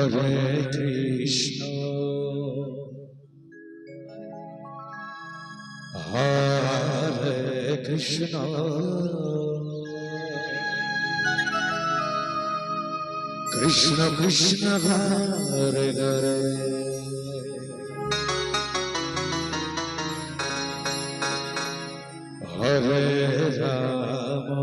Hare Krishna, Hare Krishna, Krishna Krishna Hare Hare, Hare Rama,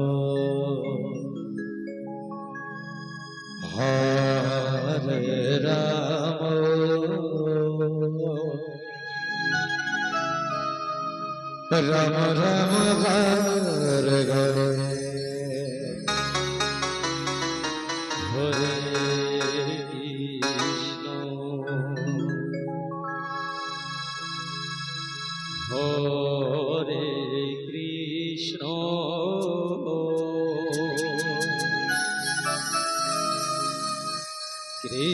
Hare Rama, Rama Rama Hare Hare, Hare Krishna, Hare Krishna,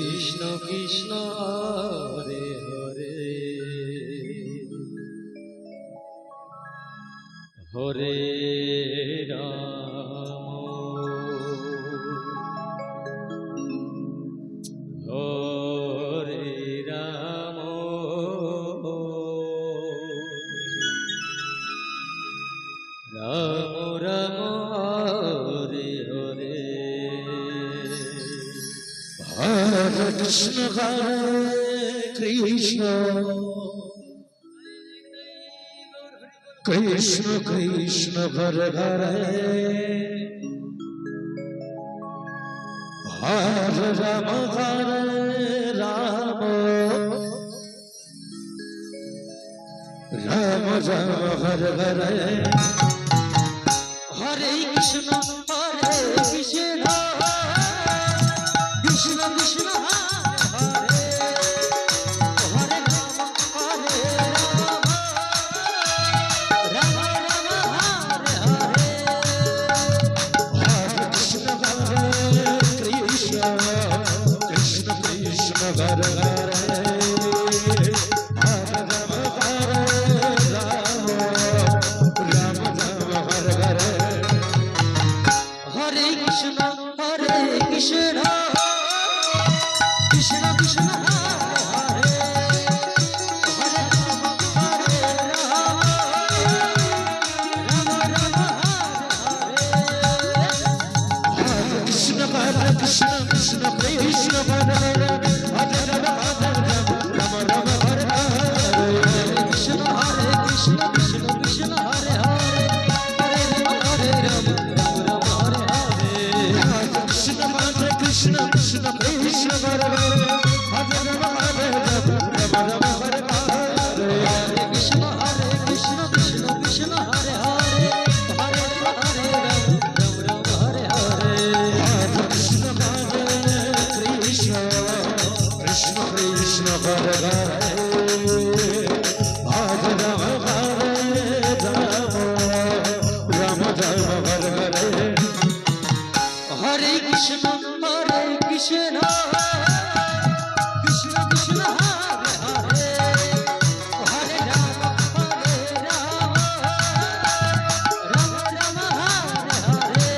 Krishna Krishna Hare Hare, Hare Rama, Hare Rama, Rama Rama Hare Hare, Hare Krishna Hare Krishna, Krishna Krishna Hare Hare, Hare Rama Hare Rama, Rama Rama Hare Hare, Hare Krishna Hare Krishna, Krishna Krishna Hare Hare, Hare Rama Hare Rama, Rama Rama Hare Hare, Hare Krishna Hare Krishna, Krishna Krishna Hare Hare, Hare Rama Hare Rama, Rama Rama Hare Hare, Hare Krishna Hare Krishna, Krishna Krishna Hare Hare, Hare Rama Hare Rama, Rama Rama Hare Hare, Hare Krishna Hare Krishna, Krishna Krishna Hare Hare, Hare Rama Hare Rama, Rama Rama Hare Hare, Hare Krishna Hare Krishna, Krishna Krishna Hare Hare, Hare Rama Hare Rama, Rama Rama Hare Hare, Hare Krishna Hare Krishna, Krishna Krishna Hare Hare, Hare Rama Hare Rama, Rama Rama Hare Hare, Hare Krishna Hare Krishna, Krishna Krishna Hare Hare, Hare Rama Hare Rama, Rama Rama Hare Hare, Hare Krishna Hare Krishna, Krishna Krishna Hare Hare, Hare Rama Hare Rama, Rama Rama Hare Hare, Hare Krishna Hare Krishna, Krishna Krishna Hare Hare, Hare Rama Hare Rama, Rama Rama Hare Hare,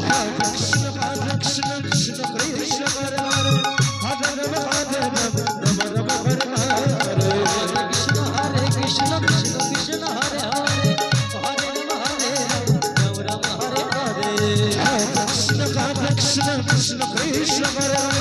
Hare Krishna Hare Krishna, Krishna Krishna Hare Hare, Hare Rama Hare Rama, Rama Rama Hare Hare, Hare Krishna Hare Krishna, Krishna Krishna Hare Hare, Hare Rama Hare Rama, Rama Rama Hare Hare, Hare Krishna Hare Krishna, Krishna Krishna Hare Hare,